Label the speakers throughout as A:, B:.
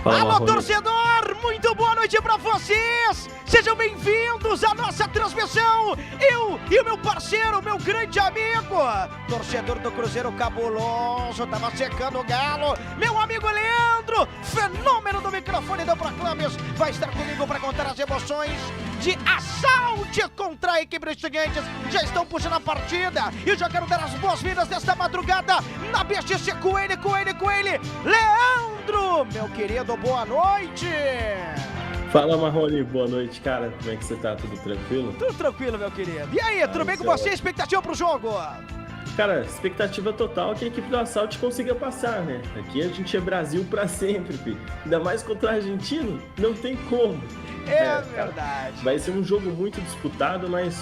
A: Fala,
B: Alô,
A: Marrone.
B: torcedor, muito boa noite pra vocês! Sejam bem-vindos à nossa transmissão! Eu e o meu parceiro, meu grande amigo, torcedor do Cruzeiro cabuloso, tava secando o galo, meu amigo Leandro, fenômeno do microfone do Proclames, vai estar comigo para contar as emoções de Assalte contra a equipe dos Estudiantes. Já estão puxando a partida e eu já quero dar as boas-vindas desta madrugada na BSC com ele, Leandro, meu querido, boa noite!
A: Fala, Marrone, boa noite, cara. Como é que você tá? Tudo tranquilo?
B: Tudo tranquilo, meu querido. E aí, tudo bem com você? Expectativa pro jogo?
A: Cara, expectativa total é que a equipe do Assalte consiga passar, né? Aqui a gente é Brasil pra sempre, filho. Ainda mais contra o argentino, não tem como.
B: É verdade.
A: Cara, vai ser um jogo muito disputado, mas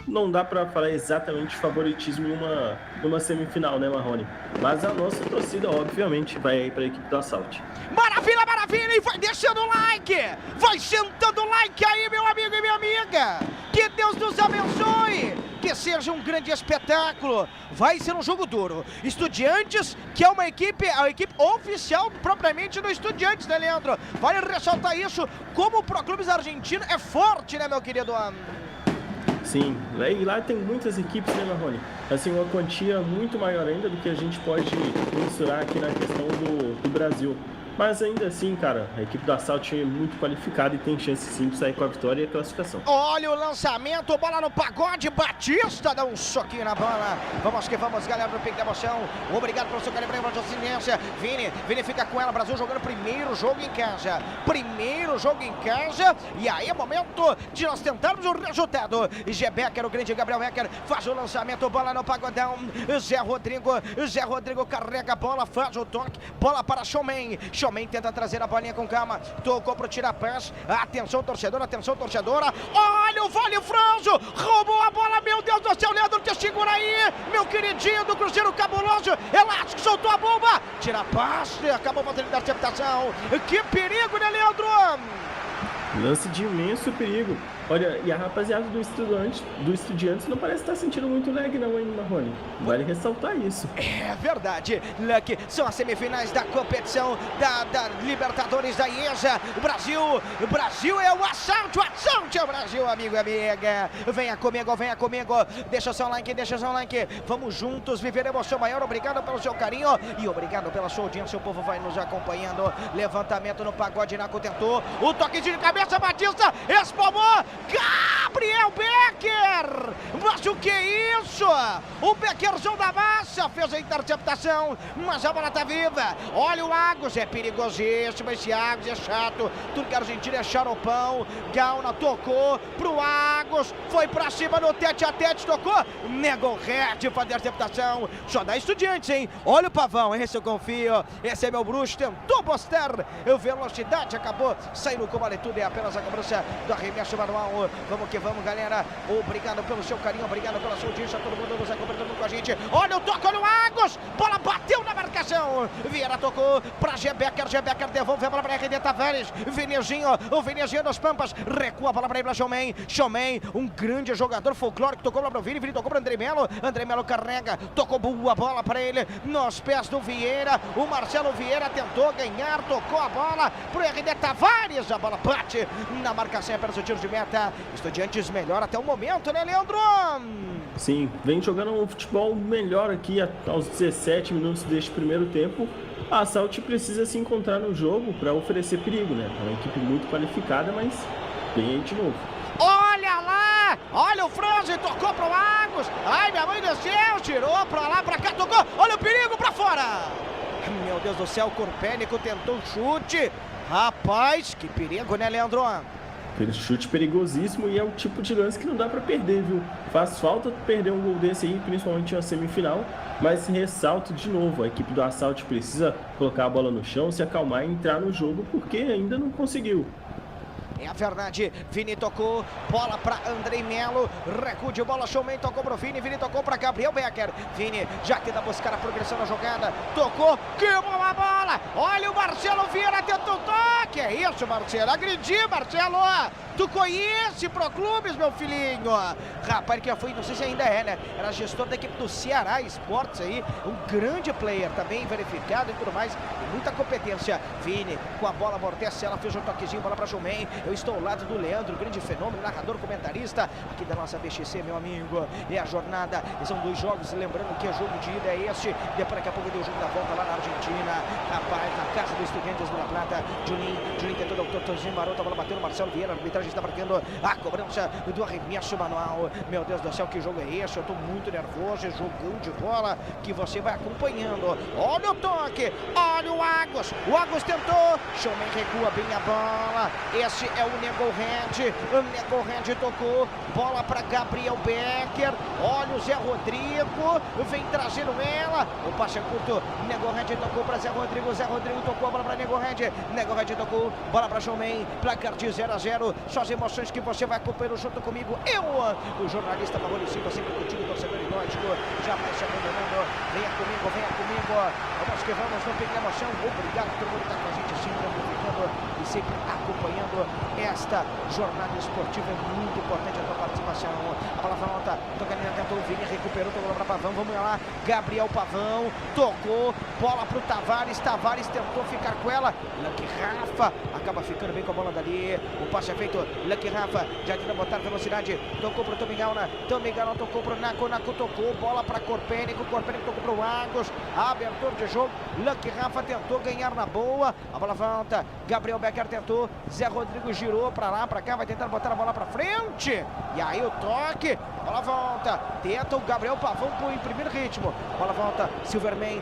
A: não dá pra falar exatamente favoritismo em uma semifinal, né, Marrone? Mas a nossa torcida, obviamente, vai aí pra equipe do Assalte.
B: Maravilha, maravilha! E vai deixando o like! Vai sentando o like aí, meu amigo e minha amiga! Que Deus nos abençoe! Que seja um grande espetáculo! Vai ser um jogo duro. Estudiantes, que é a equipe oficial propriamente do Estudiantes, né, Leandro? Vale ressaltar isso, como o Proclubes argentino é forte, né, meu querido?
A: Sim, e lá tem muitas equipes, né, Marrone? Assim, uma quantia muito maior ainda do que a gente pode mensurar aqui na questão do Brasil. Mas ainda assim, cara, a equipe do Assalte é muito qualificada e tem chance sim de sair com a vitória e a classificação.
B: Olha o lançamento, bola no pagode, Batista dá um soquinho na bola. Vamos que vamos, galera do Pique da Emoção. Obrigado pelo seu carinho, pela audiência. Vini fica com ela, Brasil jogando primeiro jogo em casa. E aí é momento de nós tentarmos o resultado. Zé Becker, o grande Gabriel Becker, faz o lançamento, bola no pagodão. Zé Rodrigo carrega a bola, faz o toque, bola para Showman tenta trazer a bolinha com calma, tocou pro tira-pés, atenção torcedora, olha o Vale Franzo, roubou a bola, meu Deus do céu, Leandro, te segura aí, meu queridinho do Cruzeiro cabuloso, Elástico soltou a bomba, tira-passe, acabou fazendo interceptação, que perigo, né, Leandro?
A: Lance de imenso perigo. Olha, e a rapaziada do Estudiantes não parece estar sentindo muito lag não, hein, Marrone? Vale ressaltar isso.
B: É verdade, Lucky, são as semifinais da competição da Libertadores da IESA. O Brasil é o Assalte é o Brasil, amigo e amiga. Venha comigo, deixa o seu like. Vamos juntos viver a emoção maior. Obrigado pelo seu carinho e obrigado pela sua audiência. O povo vai nos acompanhando. Levantamento no pagode, Naco tentou. O toque de cabeça, Batista espalmou. Gabriel Becker! Mas o que é isso? O Beckerzão da massa fez a interceptação, mas a bola tá viva. Olha o Agus, é perigosíssimo esse Agus, é chato. Tudo que a Argentina é xaropão. Gauna tocou pro Agus, foi pra cima no tete-a-tete, tocou, negou o red para a interceptação. Só dá Estudiantes, hein? Olha o Pavão, esse eu confio. Esse é meu bruxo, tentou postar velocidade, acabou saindo com vale tudo, é apenas a cobrança do arremesso manual. Vamos que vamos, galera. Obrigado pelo seu carinho, obrigado pela sua audiência, todo mundo nos acompanhando com a gente. Olha o toque, olha o Agus, bola bateu na marcação. Vieira tocou pra Zé Becker devolve a bola pra RD Tavares. O Vinizinho dos Pampas, recua a bola pra Showman, um grande jogador folclórico, tocou lá pro Vini tocou pro André Melo carrega, tocou boa bola pra ele, nos pés do Vieira, o Marcelo Vieira tentou ganhar, tocou a bola pro RD Tavares, a bola bate na marcação para o tiro de meta. Estudiantes melhor até o momento, né, Leandro?
A: Sim, vem jogando um futebol melhor aqui aos 17 minutos deste primeiro tempo. A Assalte precisa se encontrar no jogo para oferecer perigo, né? É uma equipe muito qualificada, mas vem aí de novo.
B: Olha lá! Olha o Franzi, tocou pro Agus. Ai, minha mãe do céu, tirou pra lá, pra cá, tocou. Olha o perigo pra fora. Meu Deus do céu, o Corpénico tentou um chute. Rapaz, que perigo, né, Leandro?
A: Chute perigosíssimo e é o tipo de lance que não dá pra perder, viu? Faz falta perder um gol desse aí, principalmente em uma semifinal, mas ressalto de novo, a equipe do Assalte precisa colocar a bola no chão, se acalmar e entrar no jogo, porque ainda não conseguiu.
B: É a verdade, Vini tocou, bola para André Melo, recuo de bola, Showman tocou pro Vini tocou para Gabriel Becker, Vini já tenta buscar a progressão na jogada, tocou, queimou a bola, olha o Marcelo Vieira, tentou um toque, é isso Marcelo, agrediu Marcelo, Tu conhece Pro Clubes, meu filhinho? Rapaz, que já foi, não sei se ainda é, né? Era gestor da equipe do Ceará Esportes aí, um grande player, também verificado e tudo mais, e muita competência. Vini, com a bola, amortece, ela fez um toquezinho, bola pra Jumen. Eu estou ao lado do Leandro, grande fenômeno, narrador, comentarista aqui da nossa BXC, meu amigo. É a jornada, são 2 jogos, lembrando que o jogo de ida é este, depois daqui a pouco deu o jogo da volta lá na Argentina. Rapaz, na casa dos Estudiantes do La Plata, Juninho tentou dar o totozinho maroto, a bola bateu no Marcelo Vieira, a arbitragem está marcando a cobrança do arremesso manual. Meu Deus do céu, que jogo é esse? Eu tô muito nervoso, é jogão de bola que você vai acompanhando. Olha o toque, olha o Águas tentou, Showman recua bem a bola, esse é o Nego Red tocou, bola para Gabriel Becker, olha o Zé Rodrigo, vem trazendo ela, o passe é curto, Nego Red tocou para Zé Rodrigo tocou a bola para Nego Red tocou, bola para Showman, placar de 0-0, só as emoções que você vai acompanhando junto comigo, eu, o jornalista Marrone Silva, sempre contigo, torcedor e nótico, jamais se abandonando, venha comigo, vamos que vamos, não pegue emoção, obrigado a todo mundo que está com a gente sempre amplificando e sempre acompanhando esta jornada esportiva, é muito importante a tua participação. A bola foi alta, Tocanina tentou, o Vini recuperou, tocou para Pavão, vamos lá, Gabriel Pavão, tocou, bola para o Tavares tentou ficar com ela, Lucky Rafa, acaba ficando bem com a bola dali, o passe é feito, Lucky Rafa, já tenta botar velocidade, tocou para o Tomigalna tocou para o Naco tocou, bola para Corpênico tocou para o Águas, abertura de jogo, Lucky Rafa tentou ganhar na boa, a bola volta, Gabriel Becker tentou, Zé Rodrigo girou para lá, para cá, vai tentar botar a bola para frente, e aí o toque, a bola volta, tenta o Gabriel Pavão em primeiro ritmo, a bola volta, Silverman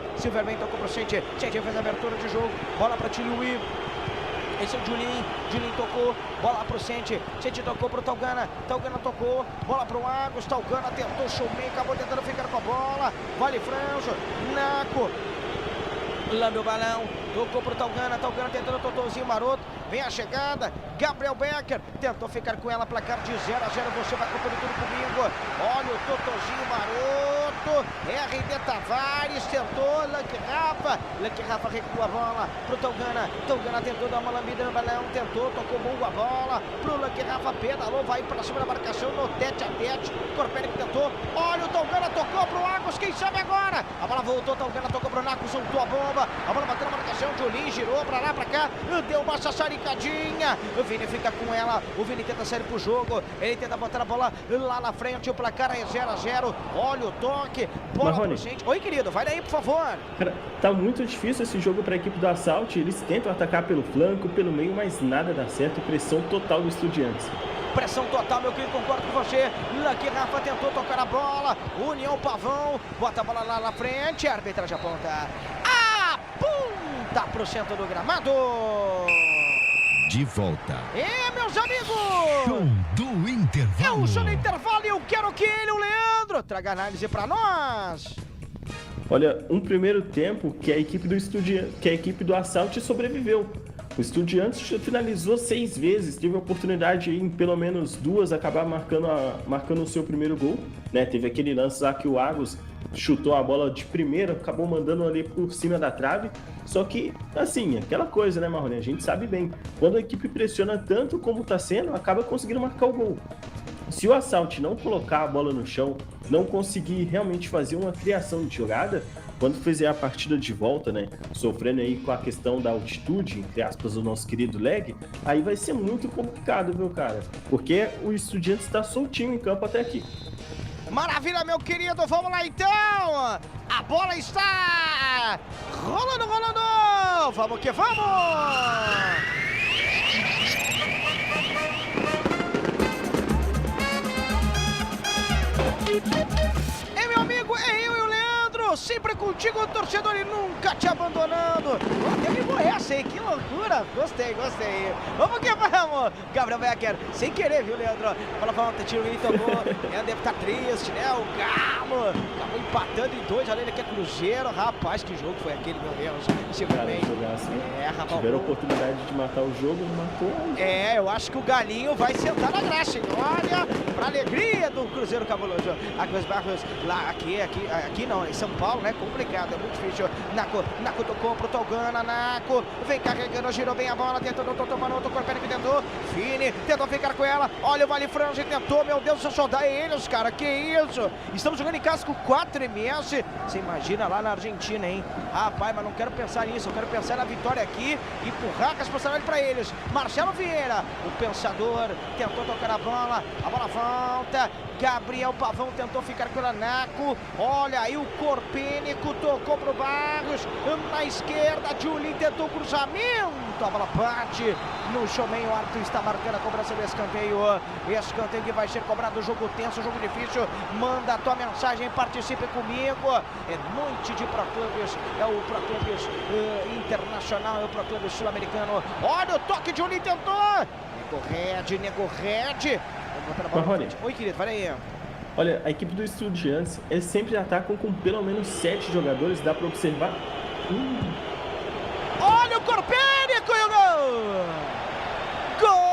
B: tocou para o Sente fez a abertura de jogo, bola para Tiliui, esse é o Julinho tocou, bola pro Sente tocou pro Talgana tocou, bola pro Águas, Talgana tentou, Showman, acabou tentando ficar com a bola, Vale Franjo, Naco, lambe o balão, tocou pro Talgana tentando o totozinho maroto, vem a chegada, Gabriel Becker, tentou ficar com ela, placar de 0-0, você vai acompanhando tudo comigo, olha o totozinho maroto, RD Tavares, tentou, Lucky Rafa recua a bola pro Talgana tentou dar uma lambida no balão, tocou bom a bola pro Lucky Rafa, pedalou, vai pra cima da marcação, no tete a tete, Corpênico tentou, olha o Talgana, tocou pro Águas, quem sabe agora, a bola voltou, Talgana tocou pro Naco, soltou a bomba, a bola bateu na marcação, Julinho girou pra lá, pra cá, deu uma sassaricadinha, o Vini fica com ela, o Vini tenta sair pro jogo, ele tenta botar a bola lá na frente, o placar é 0-0, olha o toque, bola pro gente. Oi, querido, vai daí, por favor.
A: Cara, tá muito difícil esse jogo para a equipe do Assault, eles tentam atacar pelo flanco, pelo meio, mas nada dá certo, pressão total do Estudiantes.
B: Pressão total, meu querido, concordo com você. Lucky Rafa tentou tocar a bola, União Pavão, bota a bola lá na frente, a arbitragem aponta pro centro do gramado.
C: De volta.
B: Meus amigos!
C: Show do intervalo.
B: É o show do intervalo e eu quero que ele, o Leandro, traga análise pra nós.
A: Olha, um primeiro tempo que a equipe do Assault sobreviveu. O Estudiantes finalizou 6 vezes, teve a oportunidade em pelo menos 2 acabar marcando o seu primeiro gol, né? Teve aquele lance lá que o Águas chutou a bola de primeira, acabou mandando ali por cima da trave. Só que, assim, aquela coisa, né, Marrone? A gente sabe bem, quando a equipe pressiona tanto como tá sendo, acaba conseguindo marcar o gol. Se o Assault não colocar a bola no chão, não conseguir realmente fazer uma criação de jogada, quando fizer a partida de volta, né, sofrendo aí com a questão da altitude, entre aspas, do nosso querido Leg, aí vai ser muito complicado, viu, cara? Porque o Estudiantes está soltinho em campo até aqui.
B: Maravilha, meu querido, vamos lá então! A bola está rolando! Vamos que vamos! Meu amigo, é eu e o Leandro, sempre contigo, torcedor, e nunca te abandonando. Até me essa aí, que loucura. Gostei. Vamos que vamos. Gabriel Becker, sem querer, viu, Leandro? Fala, volta, tiro e tocou. Deve estar triste, né? O Galo acabou empatando em 2, além daquele Cruzeiro. Rapaz, que jogo foi aquele, meu Deus.
A: Seguramente.
B: Rapaz.
A: Tiveram a oportunidade de matar o jogo, não matou.
B: Eu acho que o Galinho vai sentar na graxa, hein? Olha, para alegria do Cruzeiro Cabuloso. Águas Barros, lá, aqui não, em São Paulo, né? Complicado, é muito difícil. Naco tocou pro Togana, Naco vem carregando, girou bem a bola, tentando, tomando outro corpo que tentou. Fini tentou ficar com ela, olha o Vale Frange, tentou, meu Deus, só dá eles, cara, que isso? Estamos jogando em casa com 4 MS. Você imagina lá na Argentina, hein? Rapaz, mas não quero pensar nisso, eu quero pensar na vitória aqui e empurrar a responsabilidade para eles. Marcelo Vieira, o pensador, tentou tocar a bola volta. Gabriel Pavão tentou ficar com o Naco. Olha aí o Corpênico, tocou pro Barros. Na esquerda, Julinho tentou o cruzamento. A bola bate no showman. O árbitro está marcando a cobrança do escanteio. Escanteio que vai ser cobrado. Jogo tenso, jogo difícil. Manda a tua mensagem, participe comigo. É noite de Pro Clubes. É o Pro Clubes Internacional, é o Pro Clubes Sul-Americano. Olha o toque, Julinho tentou. Nego Red. Oi, querido, fala aí.
A: Olha, a equipe do Estudiantes, eles sempre atacam com pelo menos 7 jogadores, dá pra observar.
B: Olha o Corpênico e o gol! Gol!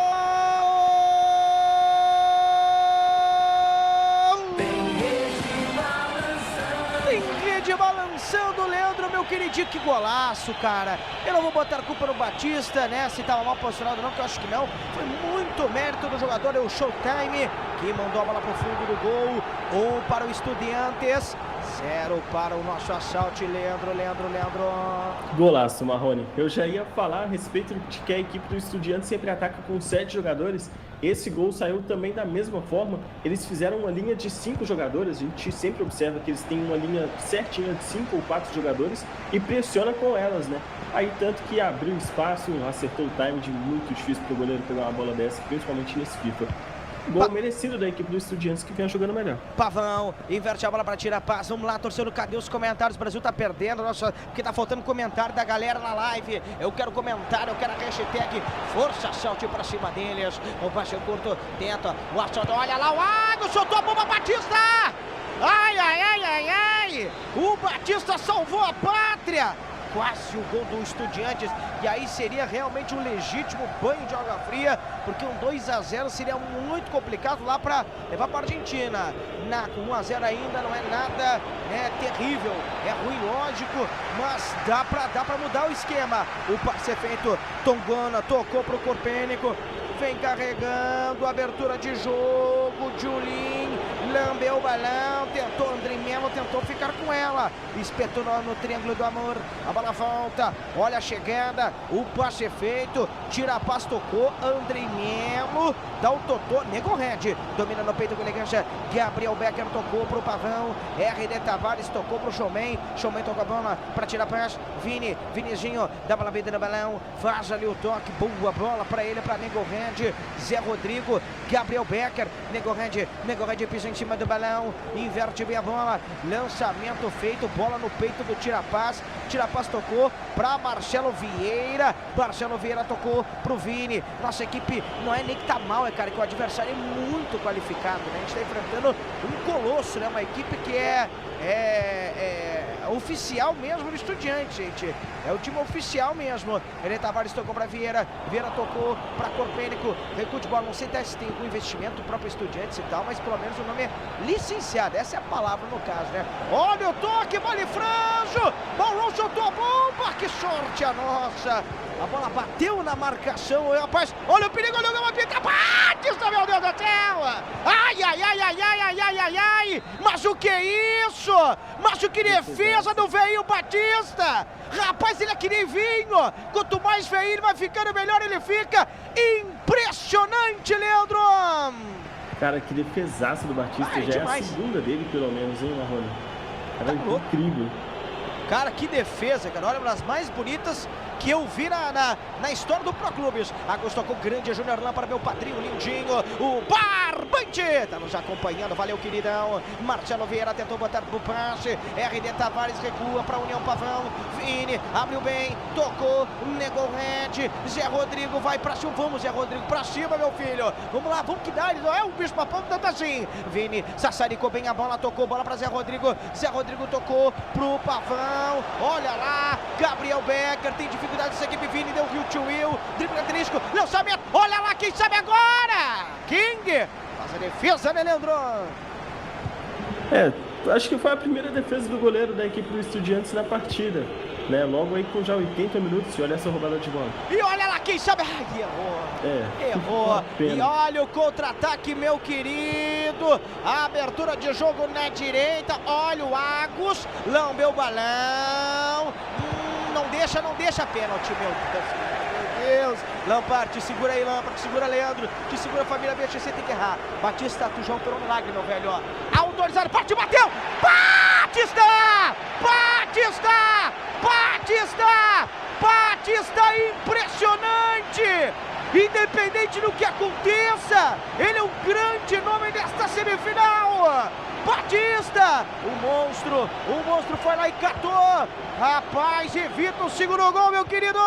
B: Tem rede balançando, Leandro, meu queridinho, que golaço, cara. Eu não vou botar a culpa no Batista, né, se tava mal posicionado não, que eu acho que não. Foi muito mérito do jogador, é o Showtime, que mandou a bola pro fundo do gol. 1 para o Estudiantes, 0 para o nosso Assalto. Leandro.
A: Golaço, Marrone. Eu já ia falar a respeito de que a equipe do Estudiantes sempre ataca com 7 jogadores. Esse gol saiu também da mesma forma. Eles fizeram uma linha de 5 jogadores. A gente sempre observa que eles têm uma linha certinha de 5 ou 4 jogadores e pressiona com elas, né? Aí tanto que abriu espaço, acertou o time de muito difícil para o goleiro pegar uma bola dessa, principalmente nesse FIFA. Gol merecido da equipe do Estudiantes, que vem jogando melhor.
B: Pavão, inverte a bola para tirar paz. Vamos lá, torcedor, cadê os comentários? O Brasil tá perdendo, nossa, porque tá faltando comentário da galera na live. Eu quero comentário, eu quero a hashtag Força Assalto para cima deles. O passe curto, tenta, o assalto, olha lá, o Água, soltou a bomba, Batista! Ai! O Batista salvou a pátria! Quase o gol do Estudiantes, e aí seria realmente um legítimo banho de água fria, porque um 2-0 seria muito complicado lá para levar para a Argentina. Com 1-0 ainda não é nada terrível, é ruim, lógico, mas dá para mudar o esquema. O passe é feito, Tongana tocou para o Corpênico, vem carregando, abertura de jogo, Julinho lambeu o balão, tentou André Melo, tentou ficar com ela, espetou no triângulo do amor, a bola volta, olha a chegada, o passe é feito, tira a paz, tocou, André Melo, dá o totô, Nego Red, domina no peito com elegância, Gabriel Becker tocou pro Pavão, RD Tavares tocou pro Showman tocou a bola para tirar a paz, Vinizinho, dá bola vida no balão, faz ali o toque, boa bola para ele, para Nego Red, Zé Rodrigo, Gabriel Becker, Nego Red pisa em cima do balão, inverte bem a bola, lançamento feito, bola no peito do Tirapaz tocou para Marcelo Vieira tocou pro Vini. Nossa equipe não é nem que tá mal, cara, que o adversário é muito qualificado, né? A gente tá enfrentando um colosso, né? Uma equipe que é oficial mesmo do Estudiante, gente. É o time oficial mesmo. Ele Tavares tocou para Vieira tocou para Corpênico, recua de bola, não sei se tem algum investimento próprio Estudiantes e tal, mas pelo menos o nome é licenciado, essa é a palavra no caso, né? Olha o toque, Vale Franjo, Mauro soltou a bomba, que sorte a nossa! A bola bateu na marcação, rapaz, olha o perigo, olha o pica, Batista, meu Deus do céu! Ai, mas o que é isso? Mas o que defesa do veio Batista! Rapaz, ele é que nem vinho, quanto mais veio ele vai ficando melhor ele fica, impressionante, Leandro!
A: Cara, que defesaço do Batista, já demais. É a segunda dele pelo menos, hein, Marrone? Cara, tá incrível.
B: Cara, que defesa, cara, olha, uma das mais bonitas que eu vi na história do Pro Clubes. Agostinho tocou grande, Júnior Lã para meu padrinho lindinho, o Barbante, tá nos acompanhando, valeu queridão. Marcelo Vieira tentou botar pro passe, RD Tavares recua para União Pavão, Vini abriu bem, tocou, Nego Red, Zé Rodrigo vai pra cima, vamos Zé Rodrigo, pra cima meu filho, vamos lá, vamos que dá, é um bicho papão, tanto assim. Vini sassaricou bem a bola, tocou bola pra Zé Rodrigo tocou pro Pavão, olha lá, Gabriel Becker tem dificuldade dessa equipe, Vini deu Rio to Will, drible característico, lançamento, olha lá quem sabe agora, King, Faz a defesa, né, Leandro?
A: Acho que foi a primeira defesa do goleiro da equipe do Estudiantes na partida, né? Logo aí com já 80 minutos, e olha essa roubada de bola.
B: E olha lá quem sabe, errou. E olha o contra-ataque, meu querido. A abertura de jogo na direita, olha o Agus, lambeu o balão. Não deixa pênalti, meu Deus. Lampard, te segura aí, Lampard, te segura, Leandro, te segura, família BXC, tem que errar. Batista, tu João, por um milagre, meu velho, ó. Autorizado, partiu, bateu! Batista, impressionante! Independente do que aconteça, ele é um grande nome desta semifinal! Batista, o monstro foi lá e catou. Rapaz, evita o segundo gol, meu querido.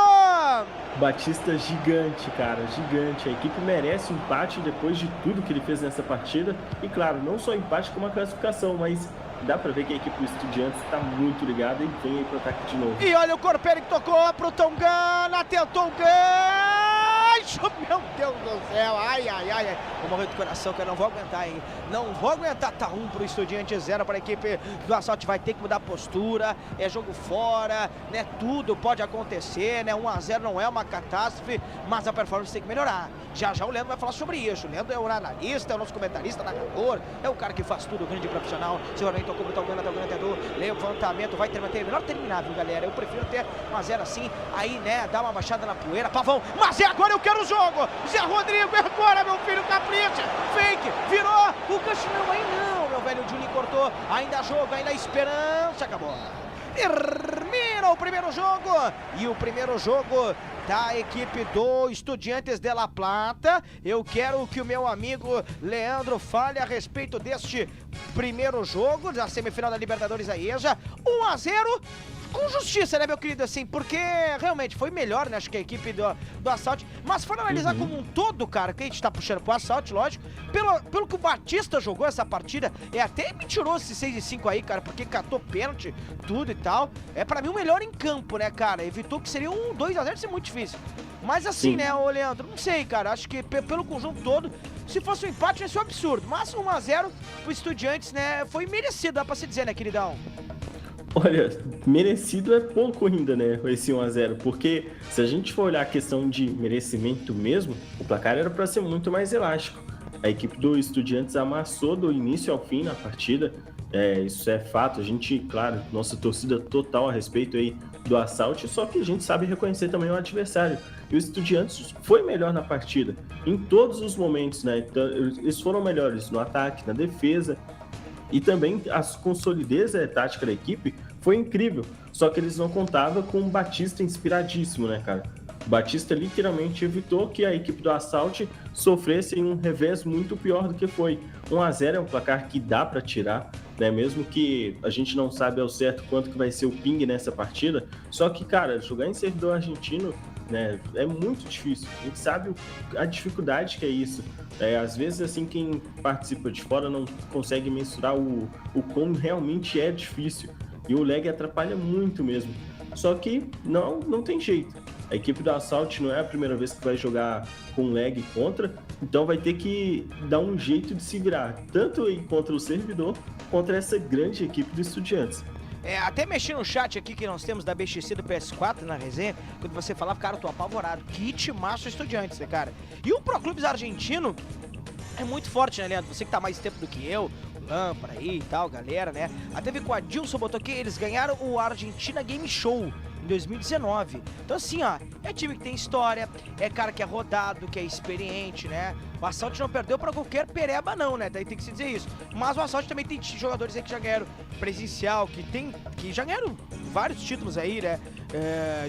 A: Batista gigante, cara, gigante. A equipe merece um empate depois de tudo que ele fez nessa partida. E claro, não só empate como a classificação, mas dá pra ver que a equipe do Estudiantes tá muito ligada e vem aí pro ataque de novo.
B: E olha o Corpelli que tocou pro Tongana, tentou o gancho, meu Deus do céu, ai, vou morrer do coração, que eu não vou aguentar, hein, não vou aguentar, tá 1 pro Estudiantes, 0 para a equipe do Assalto, vai ter que mudar a postura, é jogo fora, né, tudo pode acontecer, né, 1-0 não é uma catástrofe, mas a performance tem que melhorar. Já o Leandro vai falar sobre isso. O Leandro é o analista, é o nosso comentarista, narrador, é o cara que faz tudo, o grande profissional. Seguramente tocou pro Tongana, tentou levantamento, vai ter melhor terminar, viu, galera? Eu prefiro ter 1-0 assim, aí, né, dar uma baixada na poeira, Pavão, mas é agora, eu quero o jogo! Zé Rodrigo, é agora, meu filho, capricha! Fake, virou, o gancho não, aí não, meu velho, o Juninho cortou, ainda jogo, ainda esperança, acabou. Termina o primeiro jogo, e o primeiro jogo da equipe do Estudiantes de La Plata. Eu quero que o meu amigo Leandro fale a respeito deste primeiro jogo da semifinal da Libertadores AEJA. 1-0 com justiça, né, meu querido, assim, porque realmente foi melhor, né, acho que a equipe do Assalto, mas for analisar como um todo, cara, que a gente tá puxando pro Assalto, lógico, pelo que o Batista jogou essa partida, é até mentiroso esse 6-5 aí, cara, porque catou pênalti, tudo e tal, é pra mim o melhor em campo, né, cara, evitou que seria um 2-0, ser muito difícil, mas assim, né, ô Leandro, não sei, cara, acho que pelo conjunto todo, se fosse um empate ia ser um absurdo, mas 1-0 pro Estudiantes, né, foi merecido, dá pra se dizer, né, queridão?
A: Olha, merecido é pouco ainda, né, esse 1-0, porque se a gente for olhar a questão de merecimento mesmo, o placar era para ser muito mais elástico. A equipe do Estudiantes amassou do início ao fim na partida, isso é fato, a gente, claro, nossa torcida total a respeito aí do Assalto, só que a gente sabe reconhecer também o adversário. E o Estudiantes foi melhor na partida, em todos os momentos, né, então, eles foram melhores no ataque, na defesa, e também a consolidez tática da equipe foi incrível. Só que eles não contavam com um Batista inspiradíssimo, né, cara? O Batista literalmente evitou que a equipe do Assalto sofresse um revés muito pior do que foi. 1-0 é um placar que dá para tirar, né? Mesmo que a gente não sabe ao certo quanto que vai ser o ping nessa partida. Só que, cara, jogar em servidor argentino, né, é muito difícil. A gente sabe a dificuldade que é isso. Às vezes, assim, quem participa de fora não consegue mensurar o como realmente é difícil. E o lag atrapalha muito mesmo. Só que não tem jeito. A equipe do Assalto não é a primeira vez que vai jogar com lag contra, então vai ter que dar um jeito de se virar, tanto contra o servidor, contra essa grande equipe do Estudiantes.
B: Até mexi no chat aqui que nós temos da BXC do PS4 na resenha, quando você falava, cara, eu tô apavorado, que timaço Estudiantes, né, cara? E o Pro Clubes argentino é muito forte, né, Leandro? Você que tá mais tempo do que eu, Lampard aí e tal, galera, né? Até vi que o Adilson botou aqui, eles ganharam o Argentina Game Show em 2019. Então assim, ó, é time que tem história, é cara que é rodado, que é experiente, né? O Assalto não perdeu pra qualquer pereba não, né? Daí tem que se dizer isso. Mas o Assalto também tem jogadores aí que já ganharam presencial, que já ganharam vários títulos aí, né?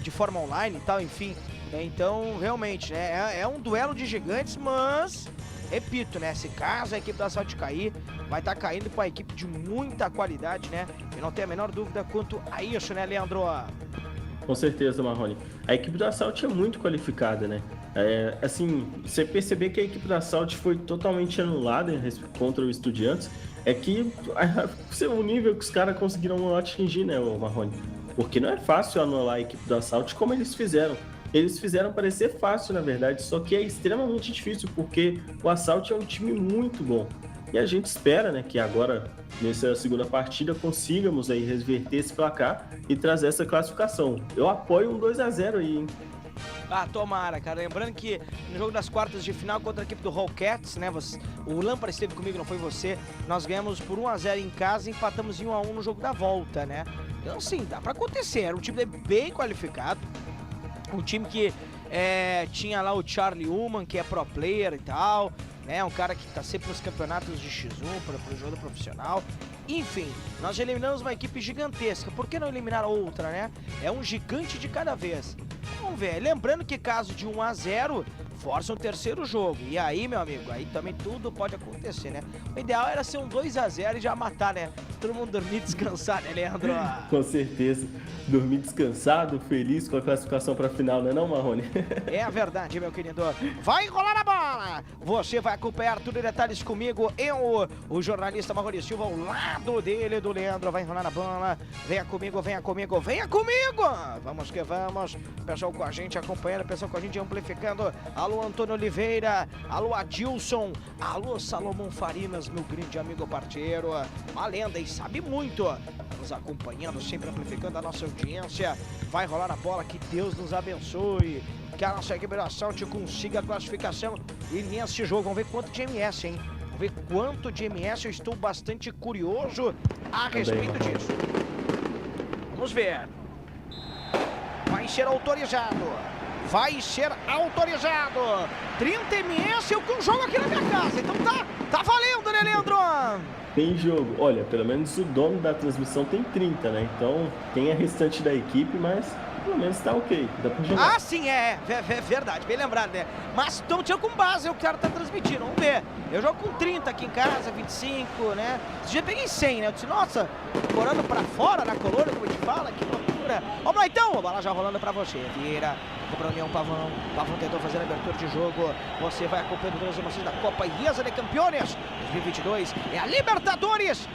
B: De forma online e tal, enfim. Então, realmente, né? É um duelo de gigantes, mas... repito, né? Se caso a equipe do Assalto cair, vai estar caindo com a equipe de muita qualidade, né? Eu não tenho a menor dúvida quanto a isso, né, Leandro?
A: Com certeza, Marrone. A equipe do Assalto é muito qualificada, né? Assim, você perceber que a equipe do Assalto foi totalmente anulada contra o Estudiantes, é que o nível que os caras conseguiram atingir, né, Marrone? Porque não é fácil anular a equipe do Assalto como eles fizeram. Eles fizeram parecer fácil, na verdade, só que é extremamente difícil, porque o Assault é um time muito bom. E a gente espera, né, que agora, nessa segunda partida, consigamos aí reverter esse placar e trazer essa classificação. Eu apoio um 2-0 aí, hein?
B: Ah, tomara, cara. Lembrando que no jogo das quartas de final contra a equipe do Hawkets, né? O Lampard esteve comigo, não foi você. Nós ganhamos por 1-0 em casa e empatamos em 1-1 no jogo da volta, né? Então, sim, dá pra acontecer. Era um time bem qualificado. Um time que tinha lá o Charlie Ullman, que é pro player e tal, né? Um cara que tá sempre nos campeonatos de X1 para o jogo profissional. Enfim, nós eliminamos uma equipe gigantesca. Por que não eliminar outra, né? É um gigante de cada vez. Vamos ver. Lembrando que caso de 1-0, força um terceiro jogo. E aí, meu amigo, aí também tudo pode acontecer, né? O ideal era ser um 2-0 e já matar, né? Todo mundo dormir e descansar, né, Leandro?
A: Com certeza. Dormir descansado, feliz com a classificação para a final, não é não, Marrone?
B: É a verdade, meu querido. Vai rolar a bola! Você vai acompanhar tudo em detalhes comigo. Eu, o jornalista Marrone Silva, ao lado dele, do Leandro. Vai rolar a bola. Venha comigo, venha comigo, venha comigo! Vamos que vamos. Pessoal com a gente acompanhando, pessoal com a gente amplificando. Alô, Antônio Oliveira. Alô, Adilson. Alô, Salomão Farinas, meu grande amigo parceiro. Uma lenda e sabe muito. Nos acompanhando, sempre amplificando a nossa audiência. Vai rolar a bola, que Deus nos abençoe. Que a nossa equipe da Assault consiga a classificação. E nesse jogo, vamos ver quanto de MS, hein? Vamos ver quanto de MS. Eu estou bastante curioso a respeito disso. Vamos ver. Vai ser autorizado. Vai ser autorizado. 30 MS, eu que jogo aqui na minha casa. Então tá valendo, né, Leandro?
A: Tem jogo. Olha, pelo menos o dono da transmissão tem 30, né? Então tem a restante da equipe, mas pelo menos tá ok. Dá pra jogar.
B: Ah, sim, é verdade, bem lembrado, né? Mas estamos tirando com base, é o que o cara tá transmitindo, vamos ver. Eu jogo com 30 aqui em casa, 25, né? Esse dia eu peguei 100, né? Eu disse, nossa, morando pra fora na colônia, como a gente fala, que loucura. Vamos lá então, a bola já rolando pra você. Vieira, comprou o Pavão. Pavão tentou fazer a abertura de jogo. Você vai acompanhando todas as emoções da Copa IESA de Campeões 2022. É a Libertadores.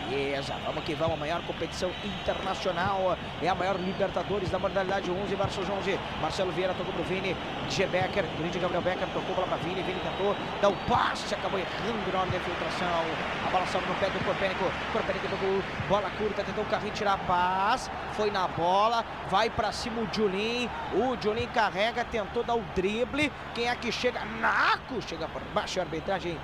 B: Beleza, vamos que vamos, a maior competição internacional, é a maior Libertadores da modalidade 11 versus 11. Marcelo Vieira tocou pro Vini, G. Becker, grande Gabriel Becker, tocou bola pra Vini, Vini tentou dar o passe, acabou errando na hora da infiltração. A bola sobe no pé do Corpênico, Corpênico tocou, bola curta, tentou o carrinho tirar a paz, foi na bola, vai pra cima o Julin carrega, tentou dar o drible, quem é que chega? Naco, chega por baixo, a arbitragem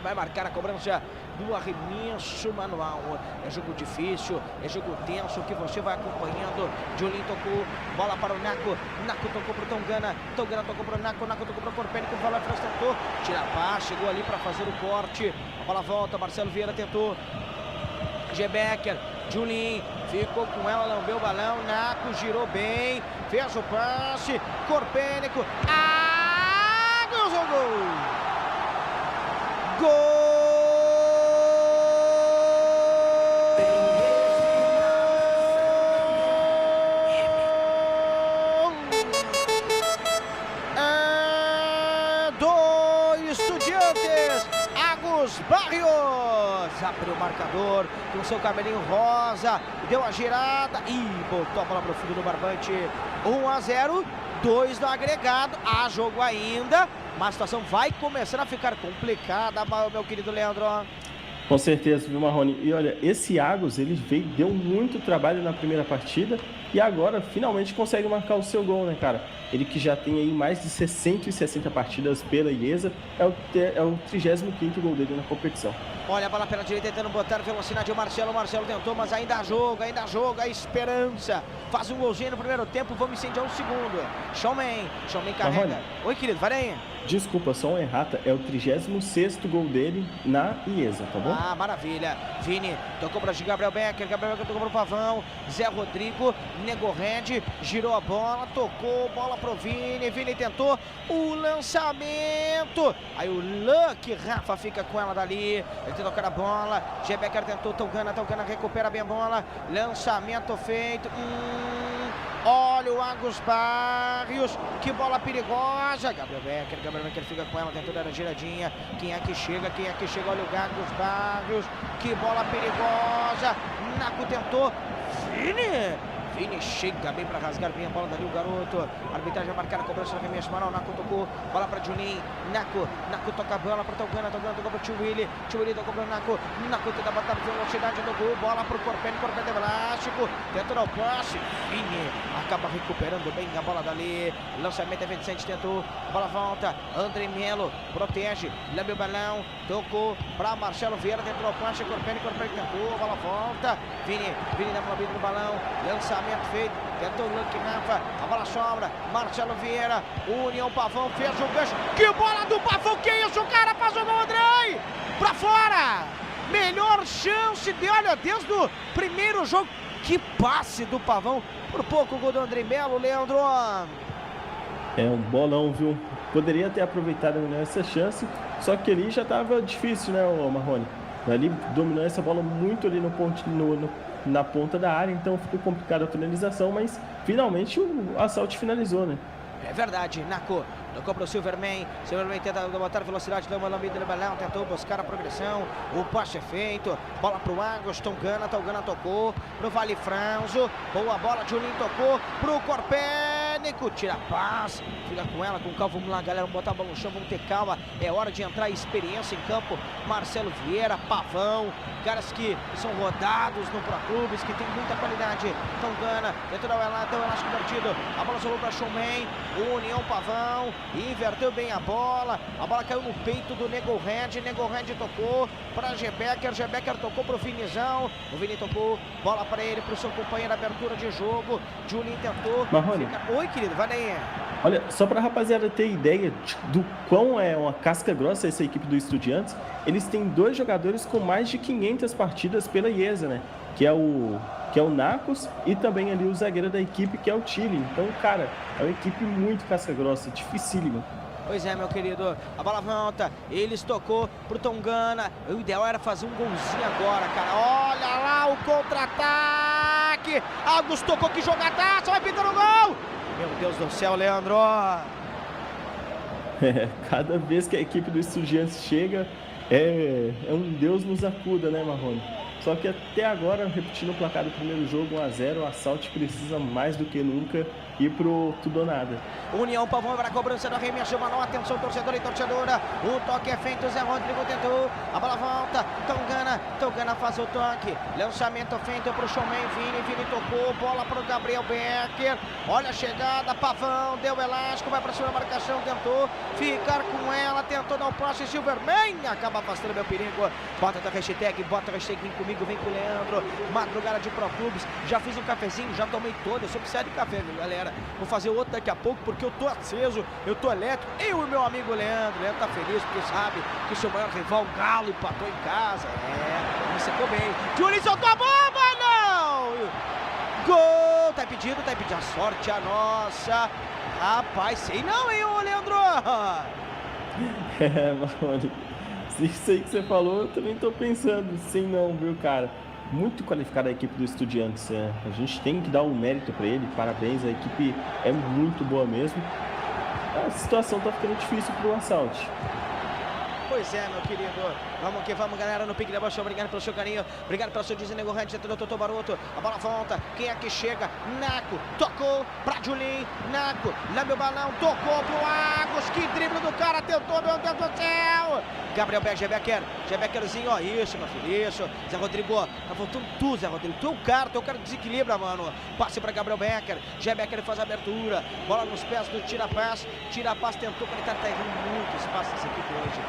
B: vai marcar a cobrança do arremesso manual. É jogo difícil, é jogo tenso que você vai acompanhando. Julin tocou, bola para o Naco, Naco tocou para o Tongana tocou para o Naco tocou para o Corpênico, o Valor tentou, tira a paz, chegou ali para fazer o corte, a bola volta, Marcelo Vieira tentou, G. Becker, Julin ficou com ela, lambeu o balão, Naco girou bem, fez o passe, Corpênico, gol! Barrios abriu o marcador com seu cabelinho rosa, deu a girada e botou a bola pro fundo do barbante. 1-0, 2 no agregado, há jogo ainda, mas a situação vai começando a ficar complicada, meu querido Leandro.
A: Com certeza, viu, Marrone? E olha, esse Agus, ele deu muito trabalho na primeira partida e agora finalmente consegue marcar o seu gol, né, cara? Ele que já tem aí mais de 660 partidas pela IESA, é o 35º gol dele na competição.
B: Olha a bola pela direita tentando botar velocidade o Marcelo tentou, mas ainda há jogo, a esperança. Faz um golzinho no primeiro tempo, vamos incendiar o segundo. Showman carrega.
A: Marrone.
B: Oi, querido, vai daí.
A: Desculpa, só uma errata, é o 36º gol dele na IESA, tá bom?
B: Ah, maravilha. Vini tocou para Gabriel Becker tocou para o Pavão, Zé Rodrigo, Nego Red, girou a bola, tocou, bola pro Vini, Vini tentou o lançamento, aí o Lucky Rafa fica com ela dali, ele tentou tocar a bola, G. Becker tentou, Tongana recupera bem a bola, lançamento feito, olha o Agus Barrios, que bola perigosa, Gabriel Becker fica com ela, tentou dar a giradinha, quem é que chega, olha o Agus Barrios, que bola perigosa, Naco tentou, Vini Vini chega bem para rasgar bem a bola dali o garoto. A arbitragem vai marcar a cobrança da remesso. Manuel Naco tocou, bola para Juninho. Naco toca a bola para Tongana tocou para o Tio Willy tocou para o Naco tenta botar velocidade do gol, bola para o Corpeni de Velástico, tenta dar o passe. Vini acaba recuperando bem a bola dali. Lançamento é Vicente, tentou, a bola volta. André Melo protege, lambe o balão, tocou para Marcelo Vieira, tentou o passe. Corpeni tentou, a bola volta. Vini dá uma vida no balão, lançamento feito, tentou o Luke Rafa, a bola sobra. Marcelo Vieira, União Pavão fez o gancho. Que bola do Pavão, que isso, o cara passou no André pra fora. Melhor chance de, olha, desde o primeiro jogo. Que passe do Pavão. Por pouco o gol do André Melo, Leandro.
A: É um bolão, viu? Poderia ter aproveitado essa chance, só que ali já estava difícil, né, o Marrone? Ali dominou essa bola muito ali na ponta da área, então ficou complicada a finalização, mas finalmente o Assalto finalizou, né?
B: É verdade, Naco tocou para o Silverman tenta botar velocidade, deu uma lambida no balão, tentou buscar a progressão, o passe é feito, bola para o Águas, Tongana tocou para o Vale Franzo, boa bola, Juninho tocou para o Corpênico, tira a paz, fica com ela, com calma, vamos lá galera, vamos botar a bola no chão, vamos ter calma, é hora de entrar experiência em campo. Marcelo Vieira, Pavão, caras que são rodados no Pro Clubes, que tem muita qualidade. Tongana, tentou dar o elástico invertido, a bola solou para Showman, União Pavão, inverteu bem a bola caiu no peito do Nego Red tocou para Gebecker tocou para o Vinizão, o Vini tocou, bola para ele, para o seu companheiro, abertura de jogo, Juninho tentou.
A: Marrone.
B: Oi querido, vai daí.
A: Olha, só para a rapaziada ter ideia do quão é uma casca grossa essa equipe do Estudiantes, eles têm 2 jogadores com mais de 500 partidas pela IESA, né? Que é o Nacos e também ali o zagueiro da equipe, que é o Chile. Então, cara, é uma equipe muito casca grossa, dificílima.
B: Pois é, meu querido, a bola volta, eles tocou pro Tongana, o ideal era fazer um golzinho agora, cara, olha lá o contra-ataque, Augusto tocou, que jogadaça, vai pintando o gol, meu Deus do céu, Leandro.
A: Cada vez que a equipe do Estudiantes chega, é um Deus nos acuda, né, Marrone? Só que até agora, repetindo o placar do primeiro jogo, 1-0, o Assalto precisa mais do que nunca ir pro tudo ou nada.
B: União Pavão para a cobrança da remesso, Manuel, atenção torcedor e torcedora, o toque é feito, Zé Rodrigo tentou, a bola volta, Tongana faz o toque, lançamento feito para o Showman, Vini tocou, bola para o Gabriel Becker, olha a chegada, Pavão, deu elástico, vai para cima da marcação, tentou ficar com ela, tentou dar o passe, Silverman acaba afastando meu perigo, bota a hashtag vem comigo, vem com o Leandro, madrugada de Pro Clubes, já fiz um cafezinho, já tomei todo, eu sou precisado de café, viu, galera? Vou fazer outro daqui a pouco porque eu tô aceso, eu tô elétrico. Eu e meu amigo Leandro tá feliz porque sabe que o seu maior rival, o Galo, empatou em casa. Ele secou bem. Juninho soltou a bomba, não! Gol! Tá impedido, a sorte a nossa. Rapaz, sei não, hein, ô Leandro?
A: Mano, isso aí que você falou, eu também tô pensando, sim não, viu, cara? Muito qualificada a equipe do Estudiantes, a gente tem que dar um mérito para ele, parabéns, a equipe é muito boa mesmo. A situação tá ficando difícil pro Assalto.
B: Pois é, meu querido. Vamos que vamos, galera, no pique de baixo. Obrigado pelo seu carinho. Obrigado pelo seu desenho, Rand, do Totô Baroto. A bola volta. Quem é que chega? Naco. Tocou pra Julinho. Naco. Lambe o balão. Tocou pro Águas. Que drible do cara. Tentou, meu Deus do céu. Gabriel Becker. Gebeckerzinho, ó. Isso, meu filho. Isso. Zé Rodrigo. Tá faltando tu, Zé Rodrigo. Tu é o cara desequilibra, mano. Passe pra Gabriel Becker. Becker faz a abertura. Bola nos pés do Tira-Paz. Tira-Paz tentou, ele tá errando muito espaço nessa equipe hoje.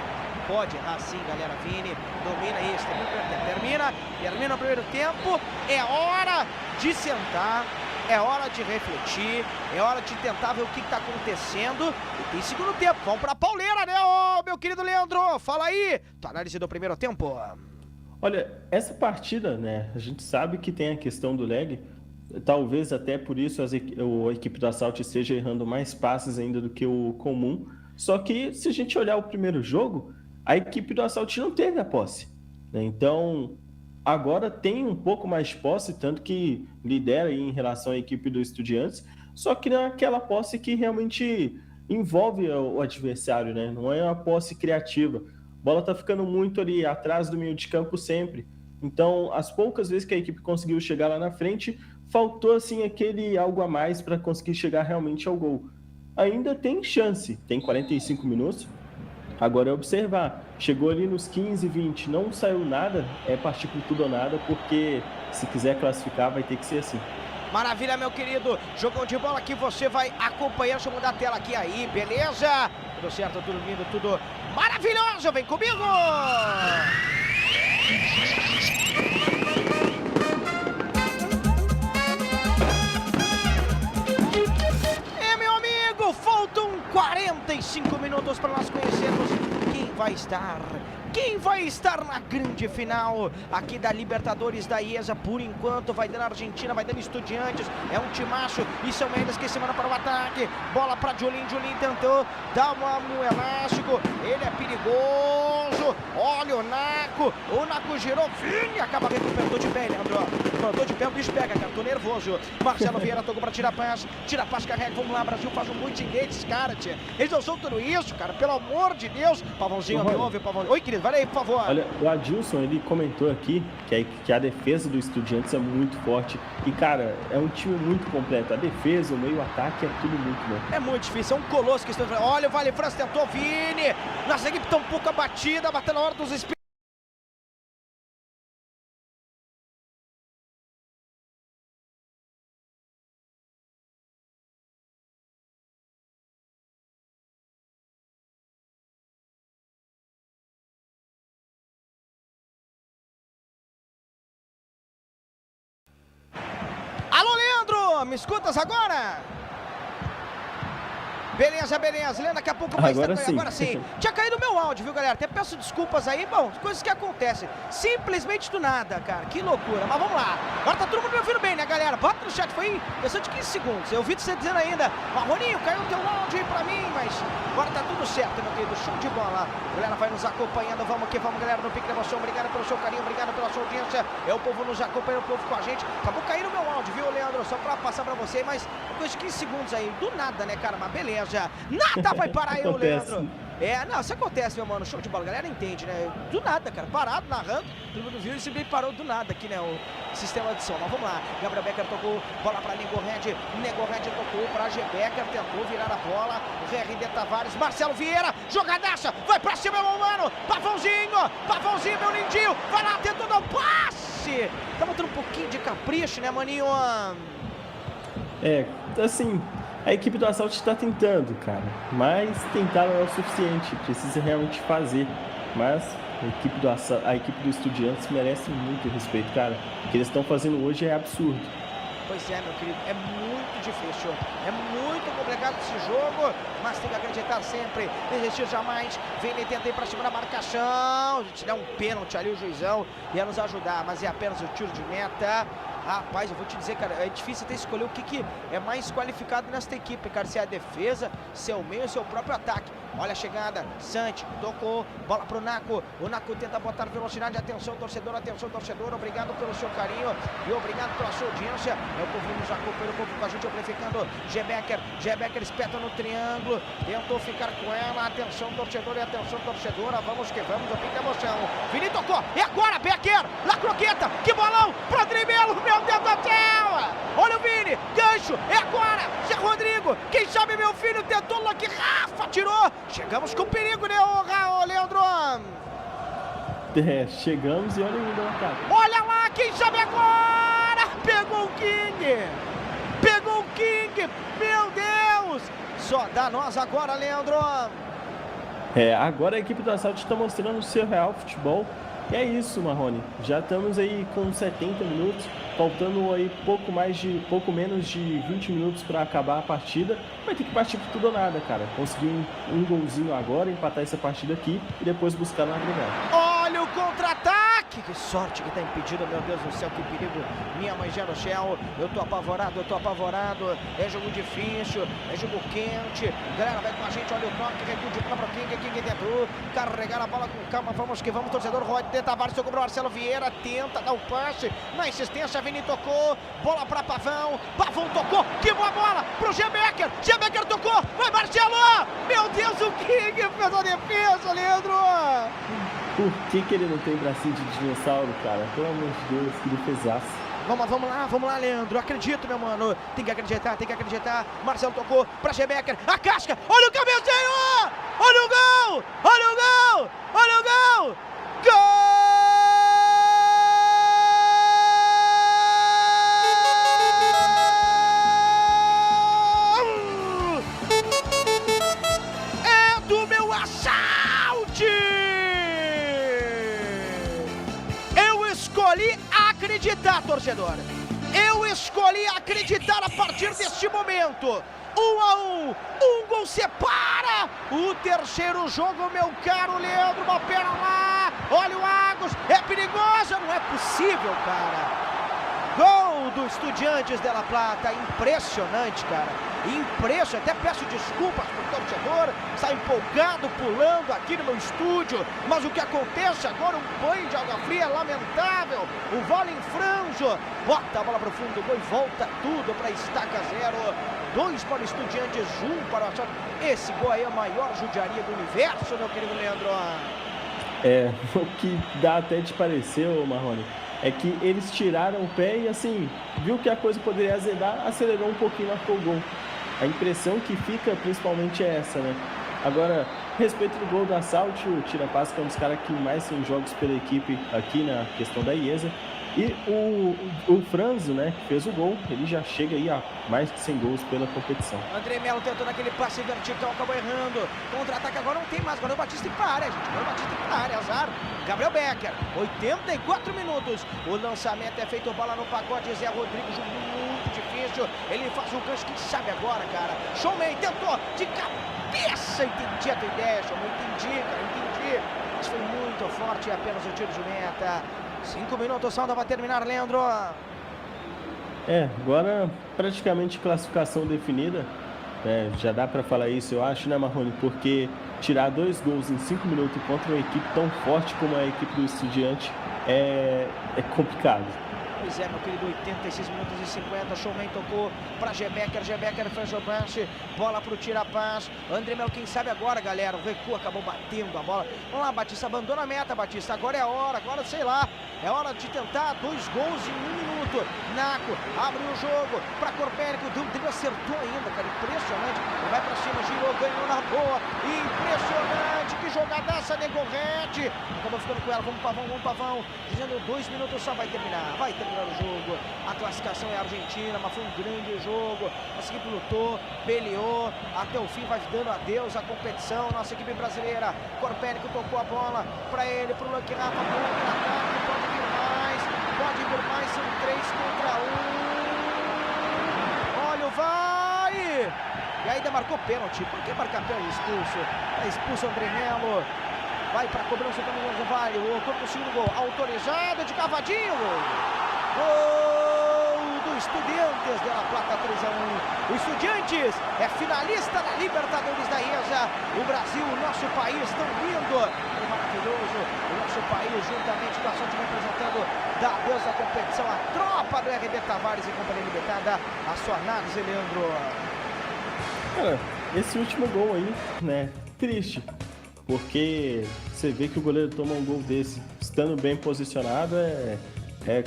B: Pode errar sim, galera. Vini domina isso, termina o primeiro tempo. É hora de sentar, é hora de refletir, é hora de tentar ver o que está acontecendo. E tem segundo tempo, vamos para a pauleira, né, ô, meu querido Leandro? Fala aí, tua análise do primeiro tempo.
A: Olha, essa partida, né, a gente sabe que tem a questão do lag. Talvez até por isso a equipe do Assalto esteja errando mais passes ainda do que o comum. Só que se a gente olhar o primeiro jogo, a equipe do Assalto não teve a posse, né? Então, agora tem um pouco mais de posse, tanto que lidera em relação à equipe do Estudiantes, só que não é aquela posse que realmente envolve o adversário, né? Não é uma posse criativa. A bola tá ficando muito ali atrás do meio de campo sempre. Então, as poucas vezes que a equipe conseguiu chegar lá na frente, faltou assim aquele algo a mais para conseguir chegar realmente ao gol. Ainda tem chance, tem 45 minutos. Agora é observar, chegou ali nos 15, 20, não saiu nada, é partir por tudo ou nada, porque se quiser classificar vai ter que ser assim.
B: Maravilha, meu querido. Jogão de bola que você vai acompanhar. Deixa eu mudar a tela aqui aí, beleza? Tudo certo, tudo lindo, tudo maravilhoso. Vem comigo! Meu amigo, faltam 45 minutos para nós conhecermos quem vai estar na grande final aqui da Libertadores da IESA. Por enquanto vai dando Argentina, vai dando Estudiantes, é um timaço. E São Mendes que se manda para o ataque, bola para Julinho tentou dar um elástico, ele é perigoso, olha o Naco girou, Vini acaba recuperando de pé, Leandro, mandou de pé, o bicho pega, cara, tô nervoso. Marcelo Vieira tocou para tirar passe, carrega, vamos lá, Brasil faz um muito inglês, cara, tia. Eles não são tudo isso, cara, pelo amor de Deus. Pavãozinho, me ouve, Pavãozinho. Oi, querido, vai aí, por favor.
A: Olha, o Adilson, ele comentou aqui que a defesa do Estudiantes é muito forte. E, cara, é um time muito completo. A defesa, o meio, o ataque, é tudo muito bom.
B: É muito difícil, é um colosso que estão... Olha, o Vale França tentou, Vini. Nossa equipe tá um pouco abatida, batendo na hora dos espíritos. Alô, Leandro, me escutas agora? Beleza, Leandro, daqui a pouco vai
A: agora
B: estar...
A: sim.
B: Agora sim. Tinha caído meu áudio, viu, galera? Até peço desculpas aí, bom, coisas que acontecem. Simplesmente do nada, cara, que loucura. Mas vamos lá. Agora tá todo mundo me ouvindo bem, né, galera? Bota no chat, foi questão de 15 segundos. Eu ouvi você dizendo ainda, Marroninho, caiu o teu áudio aí pra mim, mas agora tá tudo certo, meu querido. Show de bola. A galera vai nos acompanhando, vamos que vamos, galera, no Pique da Emoção. Obrigado pelo seu carinho, obrigado pela sua audiência. É o povo nos acompanhando, o povo com a gente. Acabou caindo meu áudio, viu, Leandro? Só pra passar pra você, mas coisa de 15 segundos aí. Do nada, né, cara? Mas beleza. Nada vai parar eu, Leandro. Não, isso acontece, meu mano, show de bola, a galera entende, né? Do nada, cara, parado, narrando, todo mundo viu e simplesmente parou do nada aqui, né? O sistema de som. Mas vamos lá, Gabriel Becker tocou, bola pra Nego Red tocou pra G. Becker, tentou virar a bola, RD Tavares, Marcelo Vieira, jogadaça, vai pra cima, meu mano, Pavãozinho, meu lindinho, vai lá, tentou dar um passe. Tá botando um pouquinho de capricho, né, maninho?
A: Assim, a equipe do Assalto está tentando, cara, mas tentar não é o suficiente, precisa realmente fazer. Mas a equipe do Estudiantes merece muito respeito, cara. O que eles estão fazendo hoje é absurdo.
B: Pois é, meu querido, é muito difícil, é muito complicado esse jogo, mas tem que acreditar sempre, desistir jamais. Vem ele tenta ir pra cima da marcação, a gente dá um pênalti ali, o juizão ia nos ajudar, mas é apenas o tiro de meta. Rapaz, eu vou te dizer, cara, é difícil até escolher o que é mais qualificado nesta equipe, cara, se é a defesa, se é o meio, se é o próprio ataque. Olha a chegada, Santi tocou, bola pro Naco, o Naco tenta botar velocidade, atenção torcedor, obrigado pelo seu carinho e obrigado pela sua audiência. É o povo nos acompanhando, o povo com a gente, amplificando, G. Becker espeta no triângulo, tentou ficar com ela, atenção torcedor e atenção torcedora, vamos que vamos, eu fico emoção. Vini tocou, e agora Becker, La Croqueta, que bolão pro André Melo, meu Deus do céu! Olha o Vini, gancho, é agora, Zé Rodrigo, quem sabe meu filho tentou, Lucky Rafa, tirou, chegamos com perigo, né, ô Leandro?
A: Chegamos e olha ainda o ataque.
B: Olha lá, quem sabe agora, pegou o King, meu Deus, só dá nós agora, Leandro.
A: Agora a equipe do Assalto está mostrando o seu real futebol. E é isso, Marrone. Já estamos aí com 70 minutos, faltando aí pouco menos de 20 minutos para acabar a partida. Vai ter que partir por tudo ou nada, cara. Conseguir um golzinho agora, empatar essa partida aqui e depois buscar na agregada.
B: Olha o contra-ataque! Que sorte que tá impedido, meu Deus do céu, que perigo. Minha mãe Gerochel, eu tô apavorado. É jogo difícil, é jogo quente. Galera, vai com a gente, olha o toque, recua de bola pro King tentou carregar a bola com calma. Vamos que vamos, torcedor. Rod Tavares tocou pro Marcelo Vieira, tenta dar o passe. Na insistência, Vini tocou, bola pra Pavão tocou, que boa bola pro G. Becker tocou, vai Marcelo! Meu Deus, o King fez a defesa, Leandro!
A: Por que ele não tem bracinho de dinossauro, cara? Pelo amor de Deus, que defesaço.
B: Vamos lá, Leandro. Acredito, meu mano. Tem que acreditar. Marcelo tocou pra Gebecker. A casca. Olha o cabeceio! Olha o gol! Gol! É do meu Assalte! Eu escolhi acreditar, torcedor. Eu escolhi acreditar a partir deste momento. 1-1, um gol separa o terceiro jogo, meu caro Leandro. Uma perna lá, olha o Agus, é perigoso, não é possível, cara. Gol do Estudiantes de La Plata, impressionante, cara. Impressionante, até peço desculpas pro torcedor, está empolgado, pulando aqui no meu estúdio, mas o que acontece agora, um banho de água fria lamentável, o vôlei em franjo, bota a bola pro fundo do gol e volta tudo para estaca 0, 2 para o Estudiantes, 1 para o Assalte. Esse gol aí é a maior judiaria do universo, meu querido Leandro.
A: O que dá até de parecer, Marrone, é que eles tiraram o pé e assim, viu que a coisa poderia azedar, acelerou um pouquinho e marcou o gol. A impressão que fica principalmente é essa, né? Agora, a respeito do gol do Assalte, o Tira Paz, que é um dos caras que mais tem jogos pela equipe aqui na questão da IESA. E o Franzo, né, que fez o gol, ele já chega aí a mais de 100 gols pela competição.
B: André Melo tentou naquele passe vertical, acabou errando. Contra-ataque agora não tem mais, agora o Batista para a área, gente. Agora o Batista para a área, azar. Gabriel Becker, 84 minutos. O lançamento é feito, bola no pacote, Zé Rodrigo, jogo muito difícil. Ele faz um gancho, quem sabe agora, cara. Showman tentou de cabeça, entendi a tua ideia, Showman, entendi. Isso foi muito forte, apenas o tiro de meta. 5 minutos, Salda vai terminar, Leandro.
A: Agora praticamente classificação definida. Já dá pra falar isso, eu acho, né, Marrone? Porque tirar 2 gols em 5 minutos contra uma equipe tão forte como a equipe do Estudiante é complicado.
B: Pois é, meu querido, 86 minutos e 50, Showman tocou para Gebecker fez o punch, bola para o Tirapaz, André Melo, quem sabe agora, galera, o recuo acabou batendo a bola. Vamos lá, Batista, abandona a meta, Batista, agora é a hora, agora sei lá, é hora de tentar 2 gols em 1 minuto. Naco, abre o jogo para Corpérico, o Rodrigo acertou ainda, cara, impressionante, ele vai para cima, girou, ganhou na boa, impressionante, que jogadaça, Negorrete, acabou ficando com ela, vamos Pavão, dizendo 2 minutos só, vai terminar o jogo. A classificação é argentina, mas foi um grande jogo. Nossa equipe lutou, peleou, até o fim vai dando adeus à competição. Nossa equipe brasileira, Corpérico tocou a bola para ele, para o Lucky Rafa, ataque, pode vir mais, são 3 contra 1. Olha o vai! E ainda marcou pênalti. Por que marcar pênalti? Expulso o André Melo. Vai para a cobrança do Vale, o autor do segundo gol, autorizado de cavadinho. Gol do Estudiantes de La Plata, 3-1. O Estudiantes é finalista da Libertadores da IESA. O Brasil, o nosso país, tão lindo, é maravilhoso. O nosso país, juntamente com a sorte representando da Deus da competição, a tropa do RB Tavares e Companhia Limitada. A sua análise, Leandro.
A: Cara, esse último gol aí, né, triste. Porque você vê que o goleiro toma um gol desse, estando bem posicionado,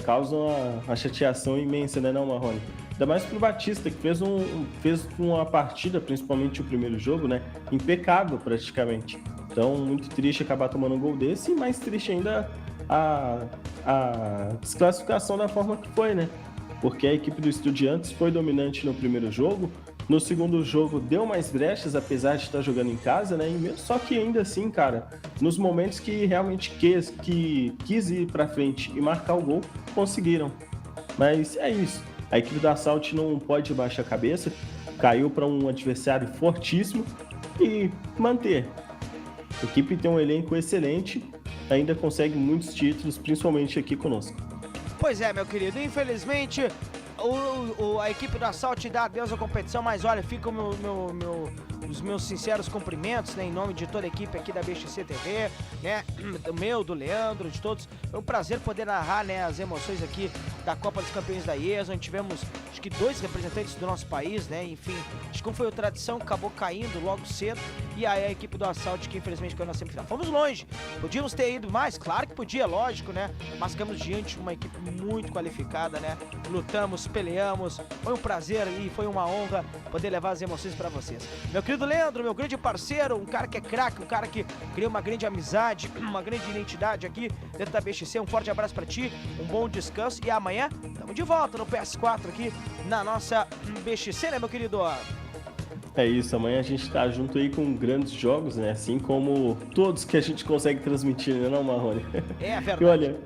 A: causa uma chateação imensa, né, não, Marrone? Ainda mais pro Batista, que fez uma partida, principalmente o primeiro jogo, né, impecável praticamente. Então, muito triste acabar tomando um gol desse, e mais triste ainda a desclassificação da forma que foi, né? Porque a equipe do Estudiantes foi dominante no primeiro jogo, no segundo jogo deu mais brechas, apesar de estar jogando em casa, né? Só que ainda assim, cara, nos momentos que realmente quis ir pra frente e marcar o gol, conseguiram. Mas é isso. A equipe do Assalte não pode baixar a cabeça, caiu para um adversário fortíssimo e manter. A equipe tem um elenco excelente, ainda consegue muitos títulos, principalmente aqui conosco.
B: Pois é, meu querido, infelizmente a equipe do Assalte dá adeus à competição, mas olha, fica os meus sinceros cumprimentos, né, em nome de toda a equipe aqui da BXC TV, né, do Leandro, de todos. Foi um prazer poder narrar, né, as emoções aqui da Copa dos Campeões da IESA, onde tivemos, acho que 2 representantes do nosso país, né? Enfim, acho que como foi a tradição, acabou caindo logo cedo, e aí a equipe do Assault, que infelizmente caiu na semifinal. Fomos longe, podíamos ter ido mais, claro que podia, lógico, né? Mas ficamos diante de uma equipe muito qualificada, né? Lutamos, peleamos, foi um prazer e foi uma honra poder levar as emoções pra vocês. Meu querido Leandro, meu grande parceiro, um cara que é craque, um cara que criou uma grande amizade, uma grande identidade aqui dentro da BXC, um forte abraço pra ti, um bom descanso e amanhã estamos de volta no PS4 aqui na nossa BXC, né, meu querido?
A: É isso, amanhã a gente tá junto aí com grandes jogos, né? Assim como todos que a gente consegue transmitir, né, não, Marrone?
B: É verdade.
A: E olha,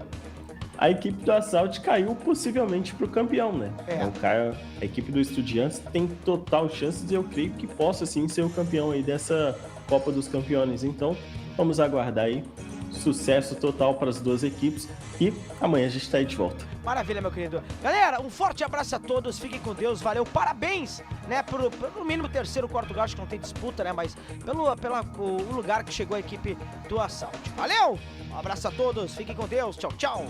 A: a equipe do Assault caiu possivelmente pro campeão, né?
B: É.
A: O cara, a equipe do Estudiantes tem total chances e eu creio que possa sim ser o campeão aí dessa Copa dos Campeões. Então, vamos aguardar aí. Sucesso total para as duas equipes e amanhã a gente tá aí de volta.
B: Maravilha, meu querido. Galera, um forte abraço a todos, fiquem com Deus, valeu, parabéns, né, pelo mínimo 3º, 4º lugar, acho que não tem disputa, né, mas pelo lugar que chegou a equipe do Assault. Valeu, um abraço a todos, fiquem com Deus, tchau, tchau.